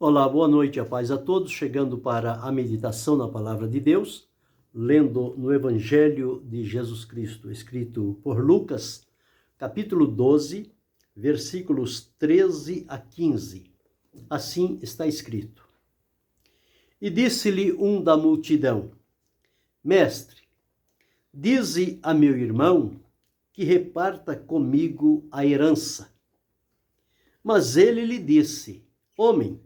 Olá, boa noite, a paz a todos, chegando para a meditação na Palavra de Deus, lendo no Evangelho de Jesus Cristo, escrito por Lucas, capítulo 12, versículos 13 a 15. Assim está escrito. E disse-lhe um da multidão: Mestre, dize a meu irmão que reparta comigo a herança. Mas ele lhe disse: Homem,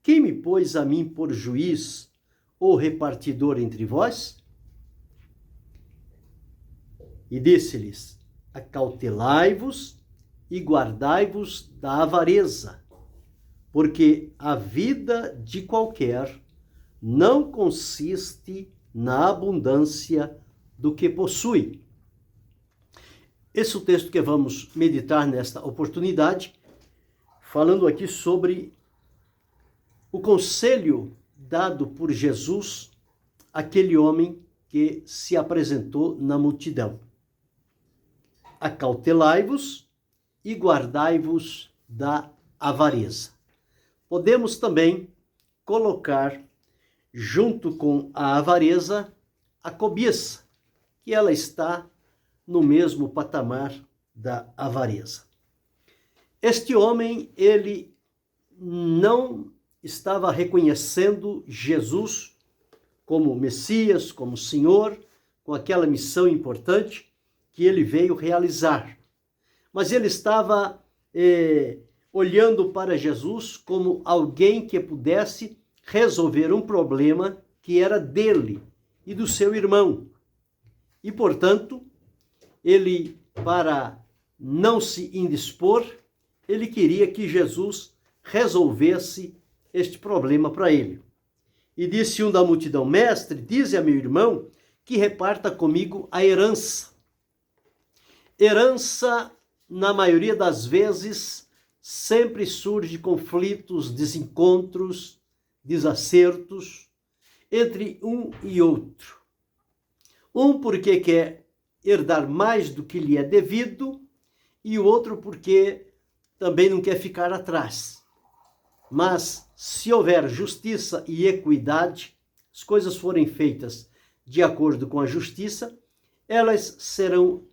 quem me pôs a mim por juiz ou repartidor entre vós? E disse-lhes: Acautelai-vos e guardai-vos da avareza, porque a vida de qualquer não consiste na abundância do que possui. Esse é o texto que vamos meditar nesta oportunidade, falando aqui sobre o conselho dado por Jesus àquele homem que se apresentou na multidão. Acautelai-vos e guardai-vos da avareza. Podemos também colocar junto com a avareza a cobiça, que ela está no mesmo patamar da avareza. Este homem, ele não estava reconhecendo Jesus como Messias, como Senhor, com aquela missão importante que ele veio realizar. Mas ele estava olhando para Jesus como alguém que pudesse resolver um problema que era dele e do seu irmão. E, portanto, ele, para não se indispor, ele queria que Jesus resolvesse este problema para ele. E disse um da multidão: Mestre, dize a meu irmão que reparta comigo a herança. Herança, na maioria das vezes, sempre surge conflitos, desencontros, desacertos entre um e outro. Um porque quer herdar mais do que lhe é devido, e o outro porque também não quer ficar atrás. Mas, se houver justiça e equidade, as coisas forem feitas de acordo com a justiça, elas serão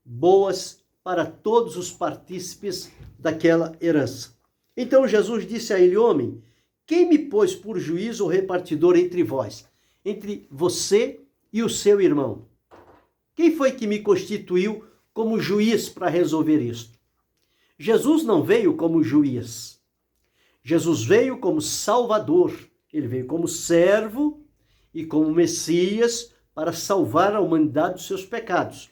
boas para todos os partícipes daquela herança. Então Jesus disse a ele: Homem, quem me pôs por juiz ou repartidor entre vós? Entre você e o seu irmão? Quem foi que me constituiu como juiz para resolver isto? Jesus não veio como juiz. Jesus veio como Salvador, ele veio como servo e como Messias para salvar a humanidade dos seus pecados.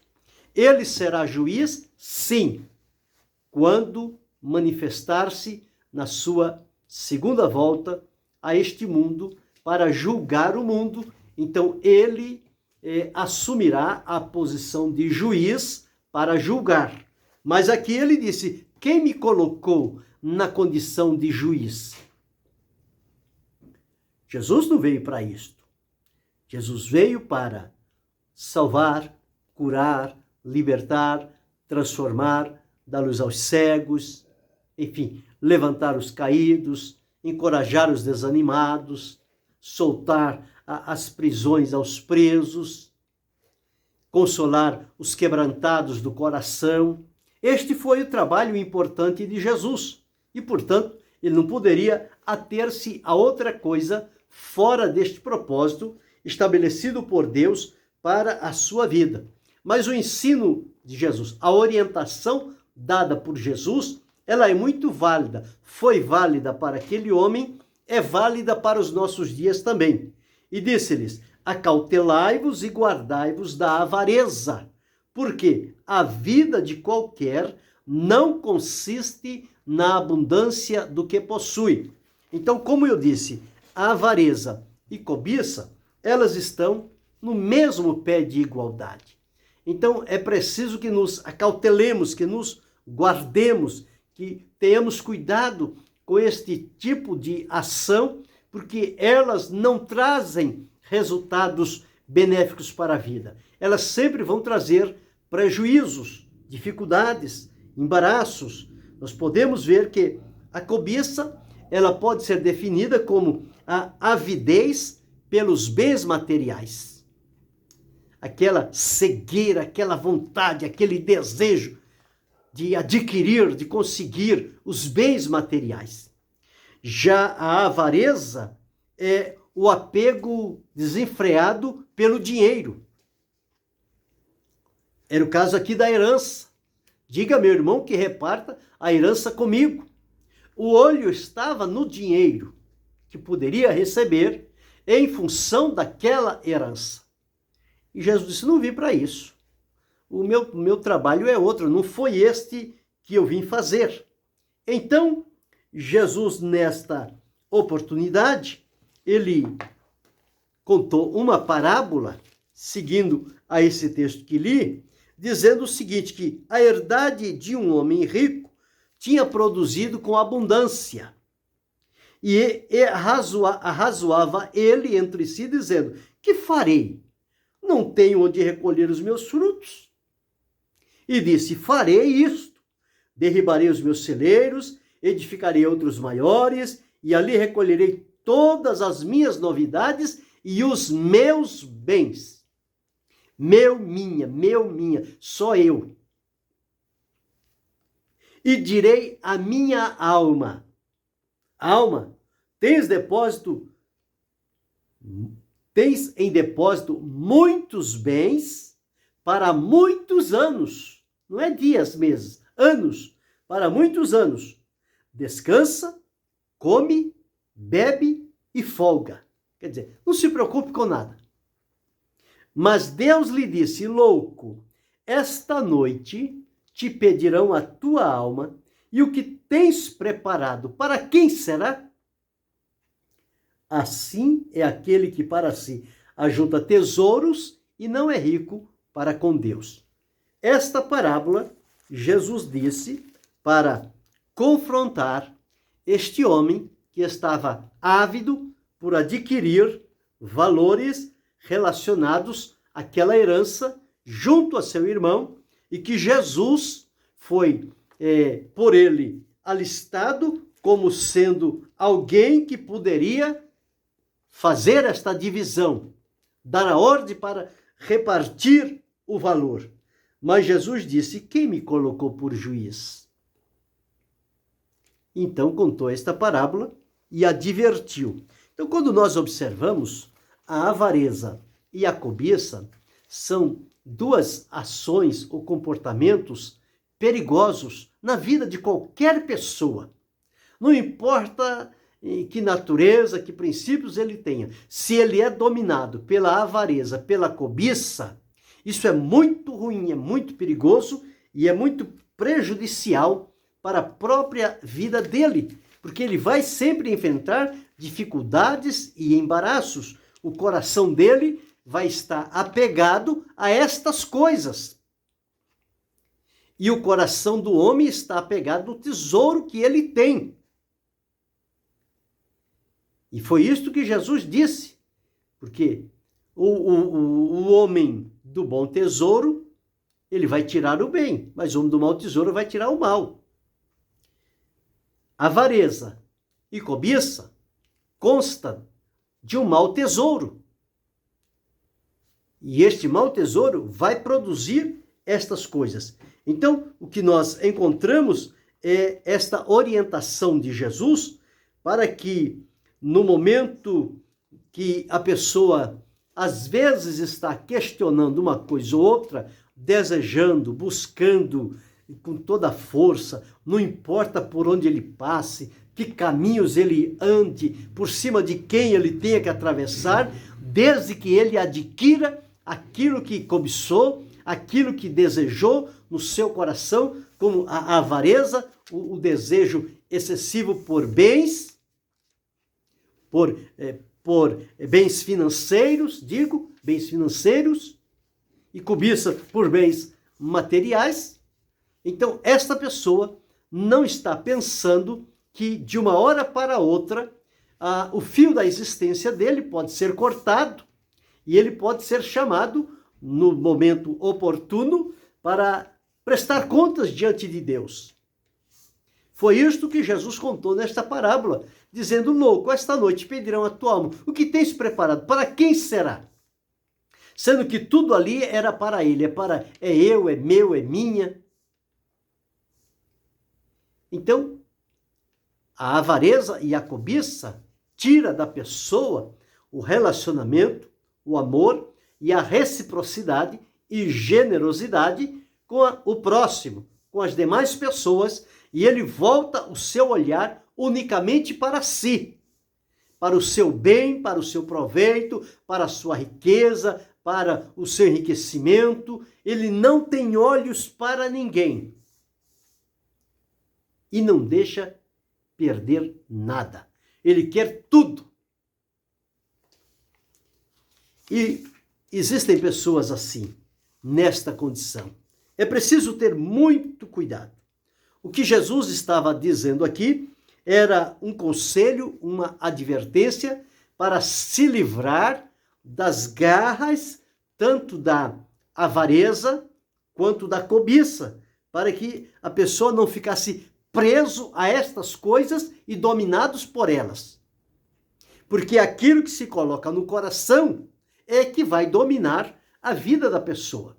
Ele será juiz, sim, quando manifestar-se na sua segunda volta a este mundo para julgar o mundo. Então ele assumirá a posição de juiz para julgar. Mas aqui ele disse: quem me colocou na condição de juiz? Jesus não veio para isto. Jesus veio para salvar, curar, libertar, transformar, dar luz aos cegos, enfim, levantar os caídos, encorajar os desanimados, soltar as prisões aos presos, consolar os quebrantados do coração. Este foi o trabalho importante de Jesus. E, portanto, ele não poderia ater-se a outra coisa fora deste propósito estabelecido por Deus para a sua vida. Mas o ensino de Jesus, a orientação dada por Jesus, ela é muito válida. Foi válida para aquele homem, é válida para os nossos dias também. E disse-lhes: Acautelai-vos e guardai-vos da avareza, porque a vida de qualquer não consiste na abundância do que possui. Então, como eu disse, a avareza e cobiça, elas estão no mesmo pé de igualdade. Então, é preciso que nos acautelemos, que nos guardemos, que tenhamos cuidado com este tipo de ação, porque elas não trazem resultados benéficos para a vida. Elas sempre vão trazer prejuízos, dificuldades, embaraços. Nós podemos ver que a cobiça ela pode ser definida como a avidez pelos bens materiais. Aquela cegueira, aquela vontade, aquele desejo de adquirir, de conseguir os bens materiais. Já a avareza é o apego desenfreado pelo dinheiro. Era o caso aqui da herança. Diga, meu irmão, que reparta a herança comigo. O olho estava no dinheiro que poderia receber em função daquela herança. E Jesus disse, não vim para isso. O meu trabalho é outro, não foi este que eu vim fazer. Então, Jesus, nesta oportunidade, ele contou uma parábola, seguindo a esse texto que li, dizendo o seguinte, que a herdade de um homem rico tinha produzido com abundância. E arrazoava ele entre si, dizendo, que farei? Não tenho onde recolher os meus frutos. E disse, farei isto, derribarei os meus celeiros, edificarei outros maiores, e ali recolherei todas as minhas novidades e os meus bens. Meu, minha, só eu. E direi à minha alma, alma, tens em depósito muitos bens para muitos anos. Não é dias, meses, anos, para muitos anos. Descansa, come, bebe e folga. Quer dizer, não se preocupe com nada. Mas Deus lhe disse, louco, esta noite te pedirão a tua alma, e o que tens preparado, para quem será? Assim é aquele que para si ajunta tesouros e não é rico para com Deus. Esta parábola, Jesus disse para confrontar este homem que estava ávido por adquirir valores relacionados àquela herança junto a seu irmão e que Jesus foi, por ele, alistado como sendo alguém que poderia fazer esta divisão, dar a ordem para repartir o valor. Mas Jesus disse, quem me colocou por juiz? Então contou esta parábola e a divertiu. Então, quando nós observamos, a avareza e a cobiça são duas ações ou comportamentos perigosos na vida de qualquer pessoa. Não importa que natureza, que princípios ele tenha. Se ele é dominado pela avareza, pela cobiça, isso é muito ruim, é muito perigoso e é muito prejudicial para a própria vida dele, porque ele vai sempre enfrentar dificuldades e embaraços. O coração dele vai estar apegado a estas coisas. E o coração do homem está apegado ao tesouro que ele tem. E foi isto que Jesus disse, porque o homem do bom tesouro, ele vai tirar o bem, mas o homem do mau tesouro vai tirar o mal. Avareza e cobiça constam de um mau tesouro. E este mau tesouro vai produzir estas coisas. Então, o que nós encontramos é esta orientação de Jesus para que, no momento que a pessoa, às vezes, está questionando uma coisa ou outra, desejando, buscando com toda a força, não importa por onde ele passe, que caminhos ele ande, por cima de quem ele tenha que atravessar, desde que ele adquira aquilo que cobiçou, aquilo que desejou no seu coração, como a avareza, o desejo excessivo por bens, por bens financeiros, bens financeiros, e cobiça por bens materiais. Então, esta pessoa não está pensando que de uma hora para outra o fio da existência dele pode ser cortado e ele pode ser chamado no momento oportuno para prestar contas diante de Deus. Foi isto que Jesus contou nesta parábola, dizendo: louco, esta noite pedirão a tua alma. O que tens preparado? Para quem será? Sendo que tudo ali era para ele, é eu, é meu, é minha. Então, a avareza e a cobiça tira da pessoa o relacionamento, o amor e a reciprocidade e generosidade com o próximo, com as demais pessoas, e ele volta o seu olhar unicamente para si, para o seu bem, para o seu proveito, para a sua riqueza, para o seu enriquecimento. Ele não tem olhos para ninguém e não deixa perder nada. Ele quer tudo. E existem pessoas assim, nesta condição. É preciso ter muito cuidado. O que Jesus estava dizendo aqui era um conselho, uma advertência para se livrar das garras, tanto da avareza quanto da cobiça, para que a pessoa não ficasse preso a estas coisas e dominados por elas. Porque aquilo que se coloca no coração é que vai dominar a vida da pessoa.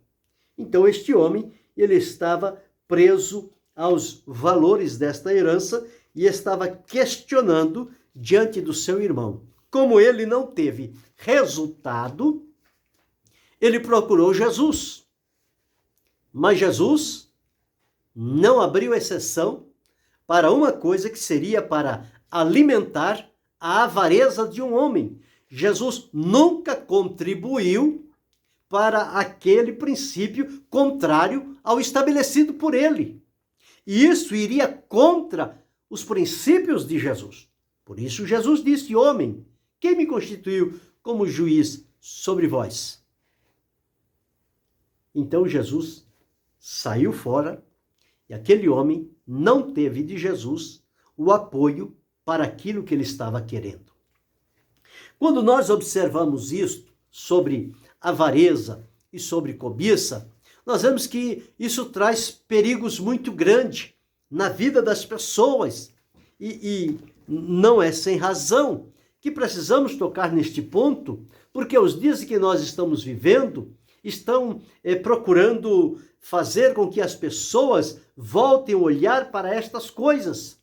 Então este homem, ele estava preso aos valores desta herança e estava questionando diante do seu irmão. Como ele não teve resultado, ele procurou Jesus. Mas Jesus não abriu exceção para uma coisa que seria para alimentar a avareza de um homem. Jesus nunca contribuiu para aquele princípio contrário ao estabelecido por ele. E isso iria contra os princípios de Jesus. Por isso Jesus disse: homem, quem me constituiu como juiz sobre vós? Então Jesus saiu fora e aquele homem não teve de Jesus o apoio para aquilo que ele estava querendo. Quando nós observamos isto sobre avareza e sobre cobiça, nós vemos que isso traz perigos muito grandes na vida das pessoas. E não é sem razão que precisamos tocar neste ponto, porque os dias que nós estamos vivendo estão procurando fazer com que as pessoas voltem o olhar para estas coisas.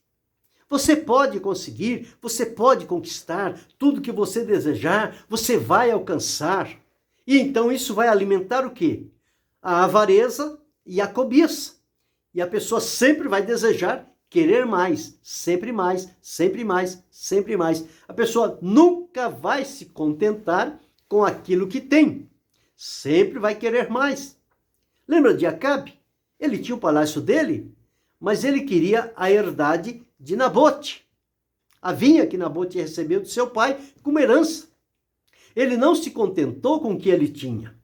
Você pode conseguir, você pode conquistar tudo que você desejar, você vai alcançar. E então isso vai alimentar o quê? A avareza e a cobiça. E a pessoa sempre vai desejar querer mais, sempre mais, sempre mais, sempre mais. A pessoa nunca vai se contentar com aquilo que tem. Sempre vai querer mais. Lembra de Acabe? Ele tinha o palácio dele, mas ele queria a herdade de Nabote. A vinha que Nabote recebeu de seu pai como herança. Ele não se contentou com o que ele tinha.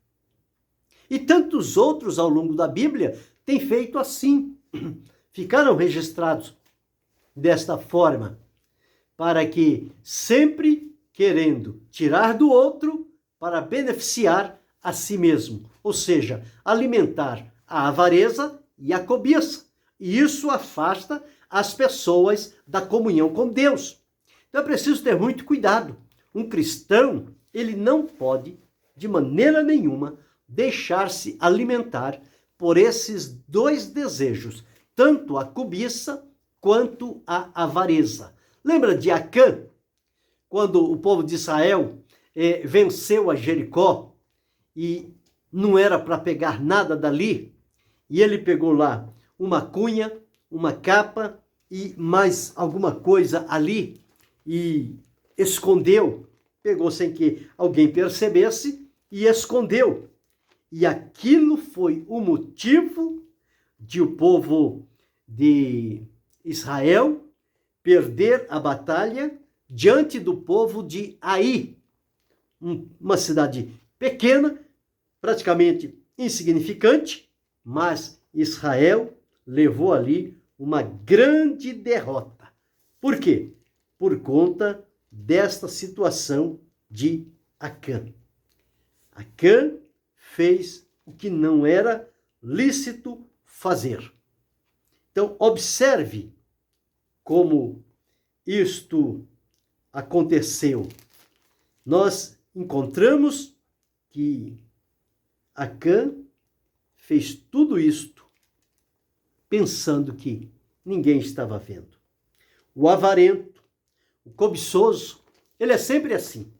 E tantos outros ao longo da Bíblia têm feito assim. Ficaram registrados desta forma, para que sempre querendo tirar do outro para beneficiar a si mesmo. Ou seja, alimentar a avareza e a cobiça. E isso afasta as pessoas da comunhão com Deus. Então é preciso ter muito cuidado. Um cristão, ele não pode, de maneira nenhuma, deixar-se alimentar por esses dois desejos, tanto a cobiça quanto a avareza. Lembra de Acã? Quando o povo de Israel venceu a Jericó e não era para pegar nada dali, e ele pegou lá uma cunha, uma capa e mais alguma coisa ali e escondeu, pegou sem que alguém percebesse e escondeu. E aquilo foi o motivo de o povo de Israel perder a batalha diante do povo de Ai, uma cidade pequena, praticamente insignificante, mas Israel levou ali uma grande derrota. Por quê? Por conta desta situação de Acã. Acã fez o que não era lícito fazer. Então, observe como isto aconteceu. Nós encontramos que Acã fez tudo isto pensando que ninguém estava vendo. O avarento, o cobiçoso, ele é sempre assim.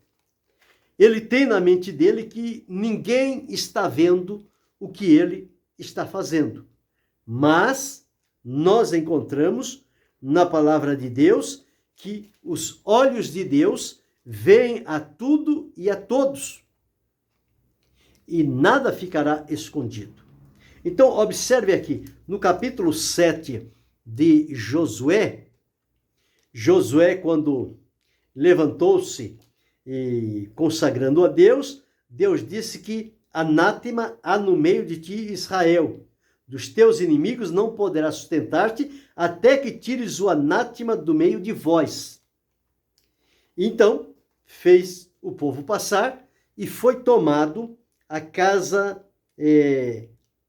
Ele tem na mente dele que ninguém está vendo o que ele está fazendo. Mas nós encontramos na palavra de Deus que os olhos de Deus veem a tudo e a todos. E nada ficará escondido. Então, observe aqui, no capítulo 7 de Josué, quando levantou-se e consagrando a Deus, Deus disse que anátema há no meio de ti, Israel. Dos teus inimigos não poderá sustentar-te, até que tires o anátema do meio de vós. Então, fez o povo passar e foi tomado a casa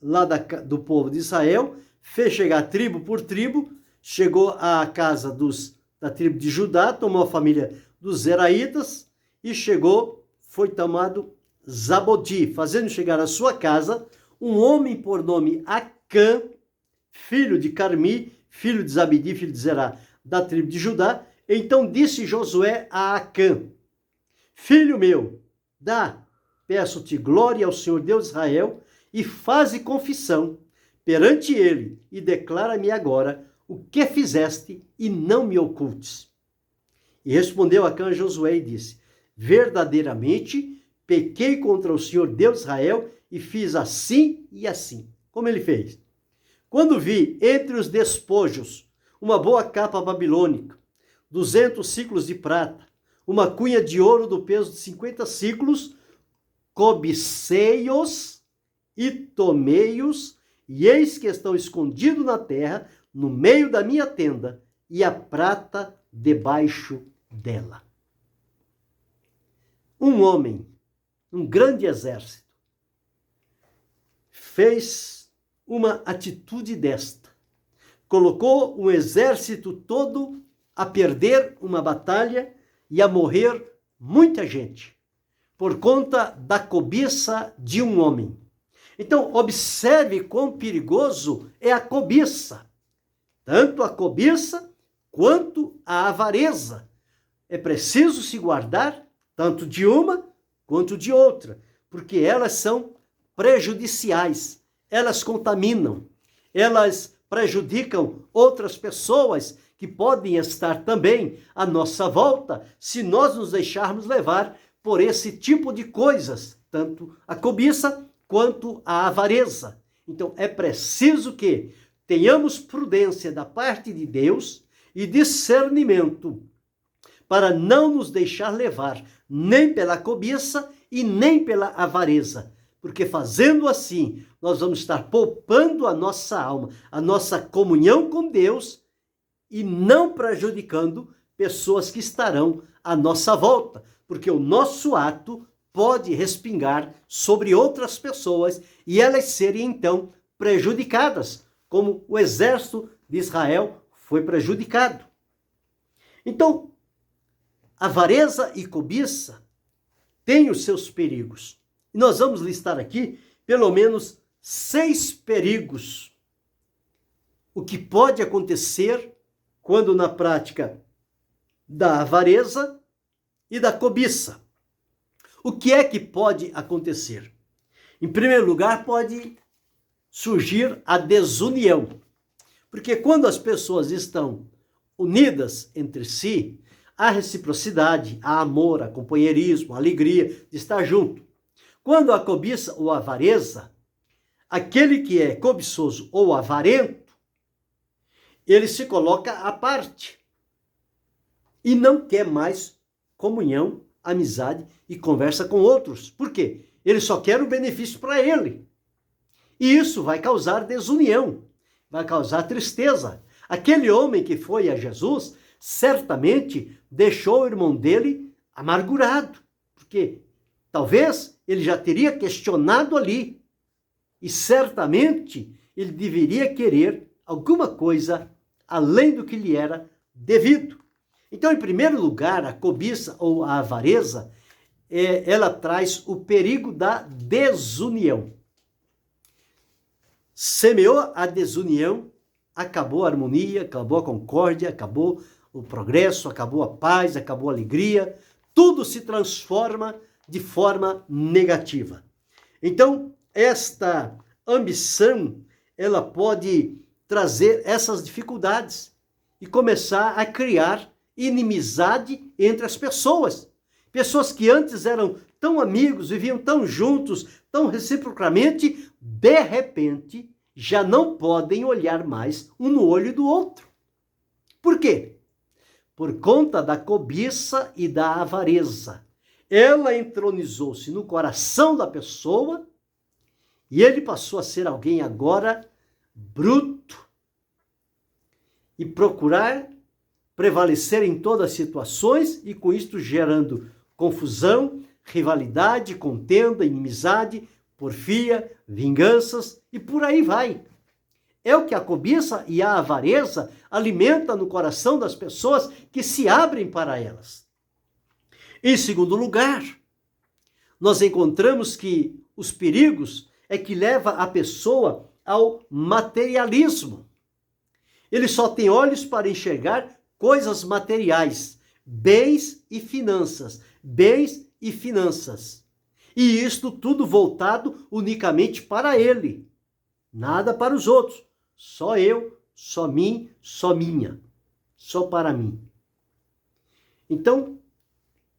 lá do povo de Israel, fez chegar tribo por tribo, chegou à casa da tribo de Judá, tomou a família dos Zeraitas e foi tomado Zabodi, fazendo chegar à sua casa um homem por nome Acã, filho de Carmi, filho de Zabdi, filho de Zerá, da tribo de Judá. Então disse Josué a Acã: filho meu, peço-te glória ao Senhor Deus de Israel, e faze confissão perante ele, e declara-me agora o que fizeste, e não me ocultes. E respondeu Acã a Josué e disse: verdadeiramente pequei contra o Senhor Deus de Israel, e fiz assim e assim. Como ele fez? Quando vi entre os despojos uma boa capa babilônica, 200 ciclos de prata, uma cunha de ouro do peso de 50 ciclos, cobicei-os e tomei-os, e eis que estão escondidos na terra, no meio da minha tenda, e a prata debaixo dela. Um homem, um grande exército, fez uma atitude desta. Colocou um exército todo a perder uma batalha e a morrer muita gente, por conta da cobiça de um homem. Então, observe quão perigoso é a cobiça. Tanto a cobiça quanto a avareza. É preciso se guardar tanto de uma quanto de outra, porque elas são prejudiciais, elas contaminam, elas prejudicam outras pessoas que podem estar também à nossa volta, se nós nos deixarmos levar por esse tipo de coisas, tanto a cobiça quanto a avareza. Então, é preciso que tenhamos prudência da parte de Deus e discernimento para não nos deixar levar nem pela cobiça e nem pela avareza, porque fazendo assim, nós vamos estar poupando a nossa alma, a nossa comunhão com Deus e não prejudicando pessoas que estarão à nossa volta, porque o nosso ato pode respingar sobre outras pessoas e elas serem então prejudicadas, como o exército de Israel foi prejudicado. Então, avareza e cobiça têm os seus perigos. E nós vamos listar aqui pelo menos 6 perigos. O que pode acontecer quando na prática da avareza e da cobiça. O que é que pode acontecer? Em primeiro lugar, pode surgir a desunião. Porque quando as pessoas estão unidas entre si, há reciprocidade, há amor, há companheirismo, há alegria de estar junto. Quando há cobiça ou avareza, aquele que é cobiçoso ou avarento, ele se coloca à parte e não quer mais comunhão, amizade e conversa com outros. Por quê? Ele só quer o benefício para ele. E isso vai causar desunião, vai causar tristeza. Aquele homem que foi a Jesus, certamente deixou o irmão dele amargurado, porque talvez ele já teria questionado ali, e certamente ele deveria querer alguma coisa além do que lhe era devido. Então, em primeiro lugar, a cobiça ou a avareza, ela traz o perigo da desunião. Semeou a desunião, acabou a harmonia, acabou a concórdia, acabou o progresso, acabou a paz, acabou a alegria. Tudo se transforma de forma negativa. Então, esta ambição, ela pode trazer essas dificuldades e começar a criar inimizade entre as pessoas. Pessoas que antes eram tão amigos, viviam tão juntos, tão reciprocamente, de repente, já não podem olhar mais um no olho do outro. Por quê? Por conta da cobiça e da avareza. Ela entronizou-se no coração da pessoa e ele passou a ser alguém agora bruto e procurar prevalecer em todas as situações e com isto gerando confusão, rivalidade, contenda, inimizade, porfia, vinganças e por aí vai. É o que a cobiça e a avareza alimentam no coração das pessoas que se abrem para elas. Em segundo lugar, nós encontramos que os perigos é que leva a pessoa ao materialismo. Ele só tem olhos para enxergar coisas materiais, bens e finanças, bens e finanças. E isto tudo voltado unicamente para ele, nada para os outros. Só eu, só mim, só minha, só para mim. Então,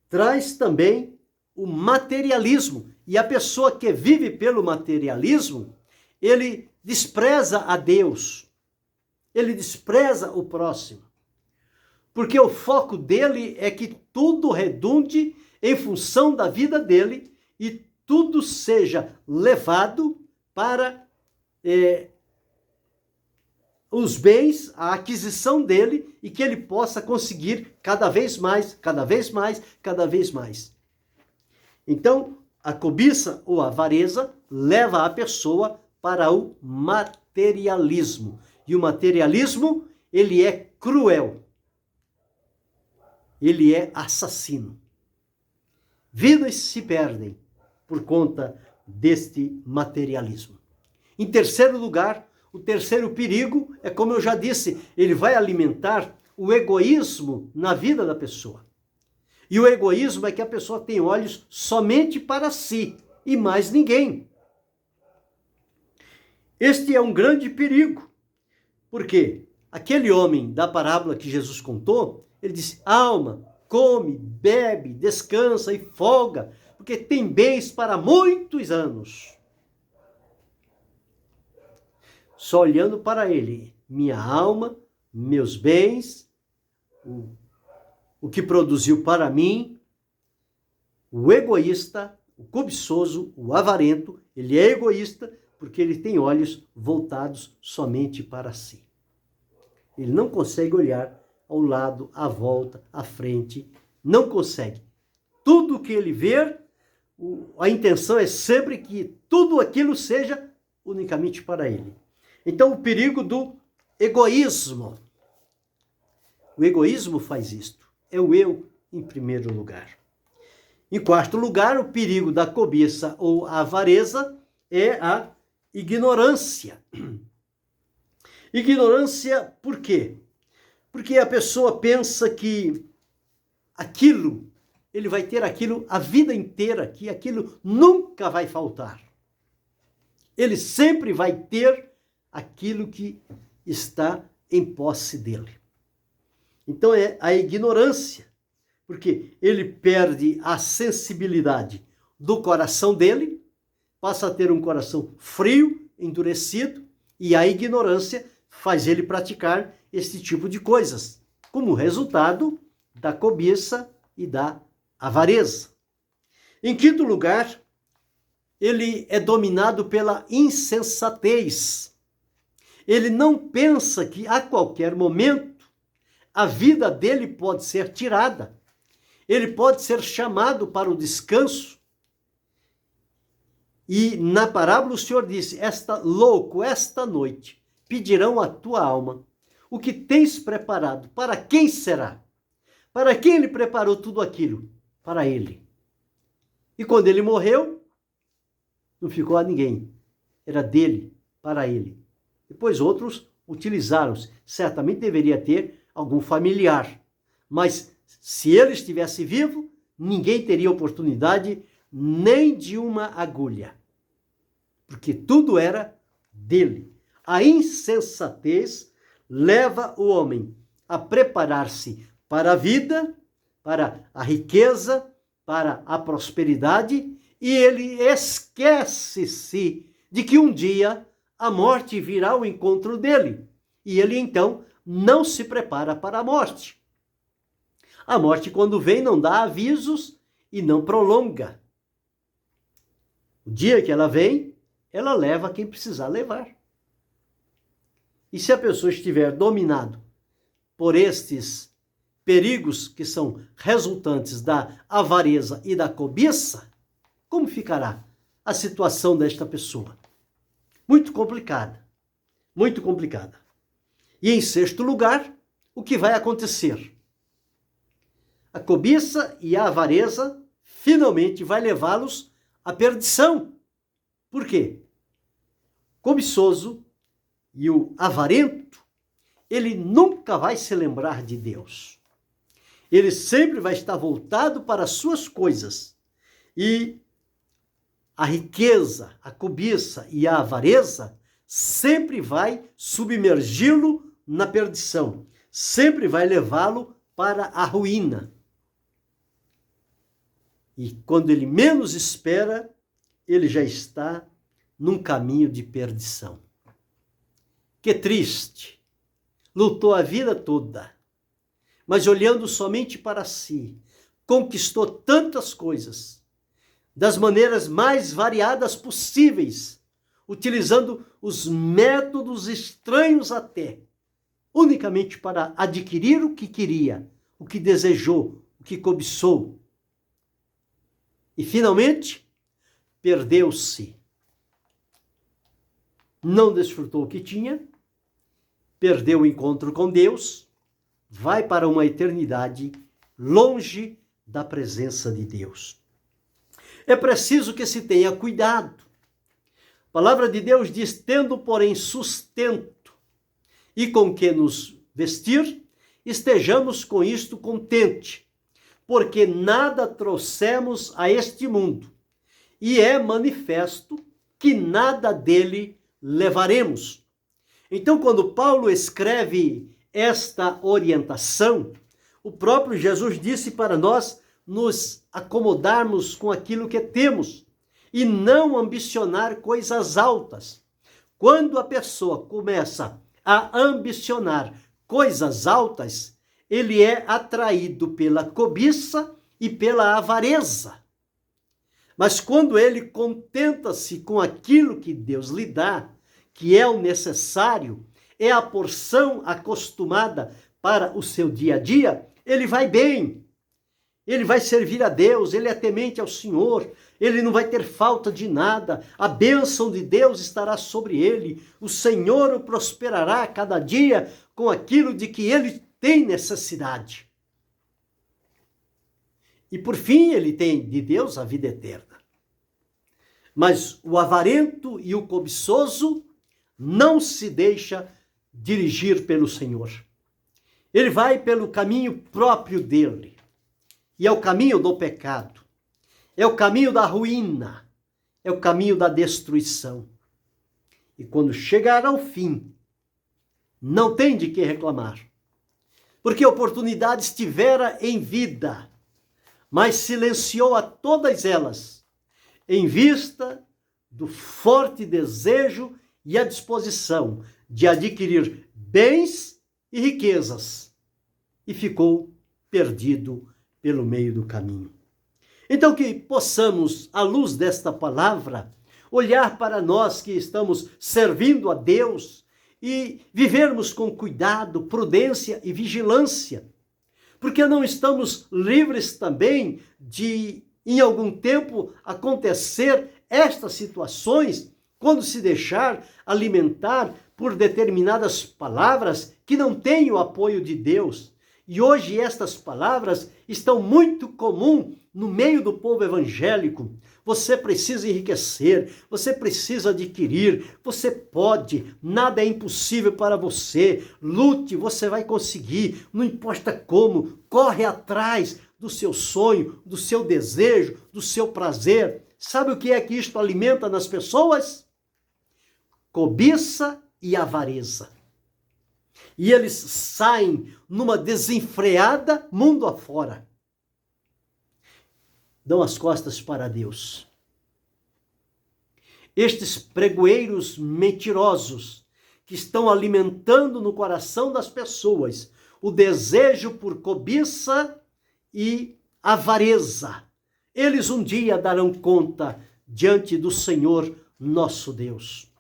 traz também o materialismo. E a pessoa que vive pelo materialismo, ele despreza a Deus, ele despreza o próximo. Porque o foco dele é que tudo redunde em função da vida dele e tudo seja levado para os bens, a aquisição dele e que ele possa conseguir cada vez mais, cada vez mais, cada vez mais. Então, a cobiça ou a avareza leva a pessoa para o materialismo. E o materialismo, ele é cruel. Ele é assassino. Vidas se perdem por conta deste materialismo. Em terceiro lugar, o terceiro perigo é, como eu já disse, ele vai alimentar o egoísmo na vida da pessoa. E o egoísmo é que a pessoa tem olhos somente para si e mais ninguém. Este é um grande perigo, porque aquele homem da parábola que Jesus contou, ele disse: alma, come, bebe, descansa e folga, porque tem bens para muitos anos. Só olhando para ele, minha alma, meus bens, o que produziu para mim, o egoísta, o cobiçoso, o avarento, ele é egoísta porque ele tem olhos voltados somente para si. Ele não consegue olhar ao lado, à volta, à frente, não consegue. Tudo que ele vê, a intenção é sempre que tudo aquilo seja unicamente para ele. Então, o perigo do egoísmo. O egoísmo faz isto. É o eu em primeiro lugar. Em quarto lugar, o perigo da cobiça ou a avareza é a ignorância. Ignorância por quê? Porque a pessoa pensa que aquilo, ele vai ter aquilo a vida inteira, que aquilo nunca vai faltar. Ele sempre vai ter aquilo que está em posse dele. Então é a ignorância, porque ele perde a sensibilidade do coração dele, passa a ter um coração frio, endurecido, e a ignorância faz ele praticar esse tipo de coisas, como resultado da cobiça e da avareza. Em quinto lugar, ele é dominado pela insensatez. Ele não pensa que a qualquer momento a vida dele pode ser tirada. Ele pode ser chamado para o descanso. E na parábola o Senhor disse: esta noite pedirão a tua alma. o que tens preparado, para quem será? Para quem ele preparou tudo aquilo? Para ele. E quando ele morreu, não ficou a ninguém. Era dele, para ele. Depois outros utilizaram-se. Certamente deveria ter algum familiar. Mas se ele estivesse vivo, ninguém teria oportunidade nem de uma agulha. Porque tudo era dele. A insensatez leva o homem a preparar-se para a vida, para a riqueza, para a prosperidade, e ele esquece-se de que um dia a morte virá ao encontro dele. E ele então não se prepara para a morte. A morte, quando vem, não dá avisos e não prolonga. O dia que ela vem, ela leva quem precisar levar. E se a pessoa estiver dominado por estes perigos que são resultantes da avareza e da cobiça, como ficará a situação desta pessoa? Muito complicada, muito complicada. E em sexto lugar, o que vai acontecer? A cobiça e a avareza finalmente vai levá-los à perdição. Por quê? Cobiçoso e o avarento, ele nunca vai se lembrar de Deus. Ele sempre vai estar voltado para as suas coisas. E a riqueza, a cobiça e a avareza sempre vai submergi-lo na perdição. Sempre vai levá-lo para a ruína. E quando ele menos espera, ele já está num caminho de perdição. Que triste! Lutou a vida toda, mas olhando somente para si, conquistou tantas coisas, das maneiras mais variadas possíveis, utilizando os métodos estranhos até, unicamente para adquirir o que queria, o que desejou, o que cobiçou. E finalmente, perdeu-se. Não desfrutou o que tinha, perdeu o encontro com Deus, vai para uma eternidade longe da presença de Deus. É preciso que se tenha cuidado. A palavra de Deus diz: tendo, porém, sustento e com que nos vestir, estejamos com isto contente, porque nada trouxemos a este mundo, e é manifesto que nada dele levaremos. Então, quando Paulo escreve esta orientação, o próprio Jesus disse para nós nos acomodarmos com aquilo que temos e não ambicionar coisas altas. Quando a pessoa começa a ambicionar coisas altas, ele é atraído pela cobiça e pela avareza. Mas quando ele contenta-se com aquilo que Deus lhe dá, que é o necessário, é a porção acostumada para o seu dia a dia, ele vai bem. Ele vai servir a Deus, ele é temente ao Senhor, ele não vai ter falta de nada, a bênção de Deus estará sobre ele, o Senhor o prosperará a cada dia com aquilo de que ele tem necessidade. E por fim, ele tem de Deus a vida eterna. Mas o avarento e o cobiçoso não se deixa dirigir pelo Senhor. Ele vai pelo caminho próprio dele. E é o caminho do pecado. É o caminho da ruína. É o caminho da destruição. E quando chegar ao fim, não tem de que reclamar. Porque oportunidades tivera em vida, mas silenciou a todas elas, em vista do forte desejo e a disposição de adquirir bens e riquezas, e ficou perdido pelo meio do caminho. Então que possamos, à luz desta palavra, olhar para nós que estamos servindo a Deus e vivermos com cuidado, prudência e vigilância, porque não estamos livres também de, em algum tempo, acontecer estas situações quando se deixar alimentar por determinadas palavras que não têm o apoio de Deus. E hoje estas palavras estão muito comuns no meio do povo evangélico. Você precisa enriquecer, você precisa adquirir, você pode, nada é impossível para você. Lute, você vai conseguir, não importa como, corre atrás do seu sonho, do seu desejo, do seu prazer. Sabe o que é que isto alimenta nas pessoas? Cobiça e avareza. E eles saem numa desenfreada mundo afora. Dão as costas para Deus. Estes pregoeiros mentirosos que estão alimentando no coração das pessoas o desejo por cobiça e avareza, eles um dia darão conta diante do Senhor nosso Deus.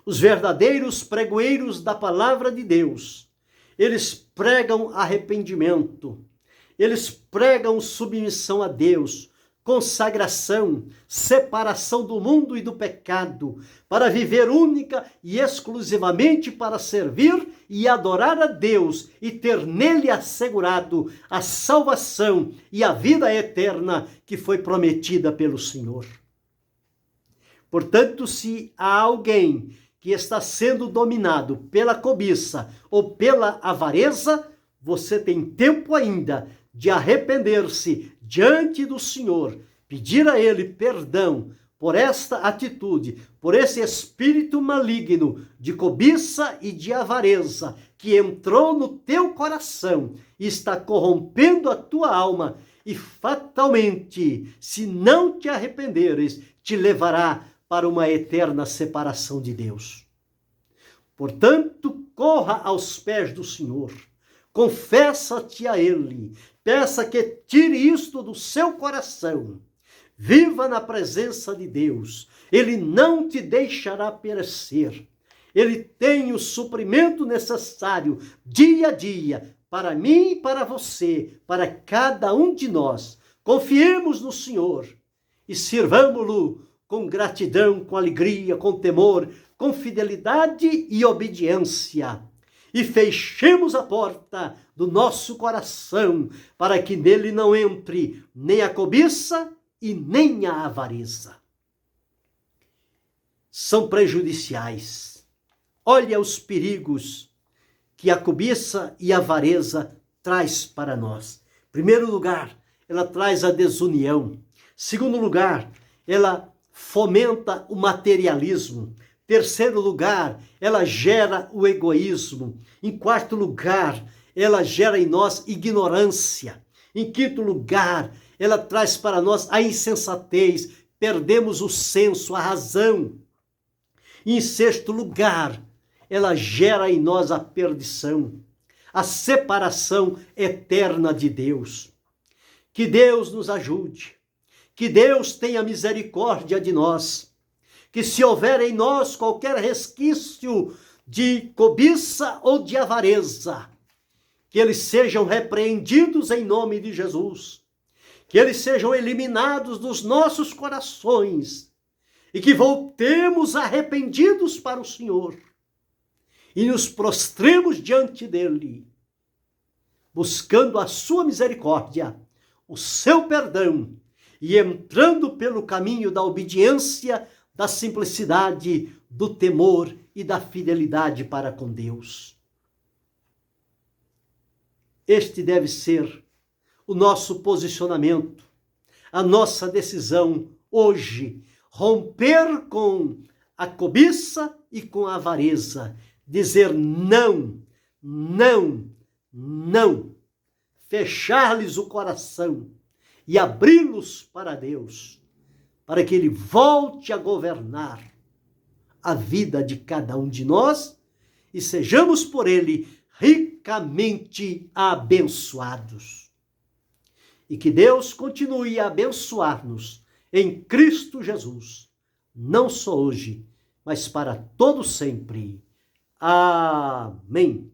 Os verdadeiros pregoeiros da palavra de Deus, eles pregam arrependimento, eles pregam submissão a Deus, consagração, separação do mundo e do pecado, para viver única e exclusivamente para servir e adorar a Deus e ter nele assegurado a salvação e a vida eterna que foi prometida pelo Senhor. Portanto, se há alguém que está sendo dominado pela cobiça ou pela avareza, você tem tempo ainda de arrepender-se diante do Senhor, pedir a Ele perdão por esta atitude, por esse espírito maligno de cobiça e de avareza que entrou no teu coração e está corrompendo a tua alma e fatalmente, se não te arrependeres, te levará para uma eterna separação de Deus. Portanto, corra aos pés do Senhor, confessa-te a Ele, peça que tire isto do seu coração, viva na presença de Deus, Ele não te deixará perecer, Ele tem o suprimento necessário dia a dia, para mim e para você, para cada um de nós. Confiemos no Senhor e sirvamo-lo com gratidão, com alegria, com temor, com fidelidade e obediência. E fechemos a porta do nosso coração, para que nele não entre nem a cobiça e nem a avareza. São prejudiciais. Olha os perigos que a cobiça e a avareza traz para nós. Em primeiro lugar, ela traz a desunião. Em segundo lugar, ela fomenta o materialismo. Em terceiro lugar, ela gera o egoísmo. Em quarto lugar, ela gera em nós ignorância. Em quinto lugar, ela traz para nós a insensatez, perdemos o senso, a razão. E em sexto lugar, ela gera em nós a perdição, a separação eterna de Deus. Que Deus nos ajude, que Deus tenha misericórdia de nós, que se houver em nós qualquer resquício de cobiça ou de avareza, que eles sejam repreendidos em nome de Jesus, que eles sejam eliminados dos nossos corações e que voltemos arrependidos para o Senhor e nos prostremos diante dele, buscando a sua misericórdia, o seu perdão e entrando pelo caminho da obediência, da simplicidade, do temor e da fidelidade para com Deus. Este deve ser o nosso posicionamento, a nossa decisão hoje, romper com a cobiça e com a avareza, dizer não, não, não, fechar-lhes o coração e abri-los para Deus, para que Ele volte a governar a vida de cada um de nós e sejamos por Ele ricamente abençoados. E que Deus continue a abençoar-nos em Cristo Jesus, não só hoje, mas para todo sempre. Amém.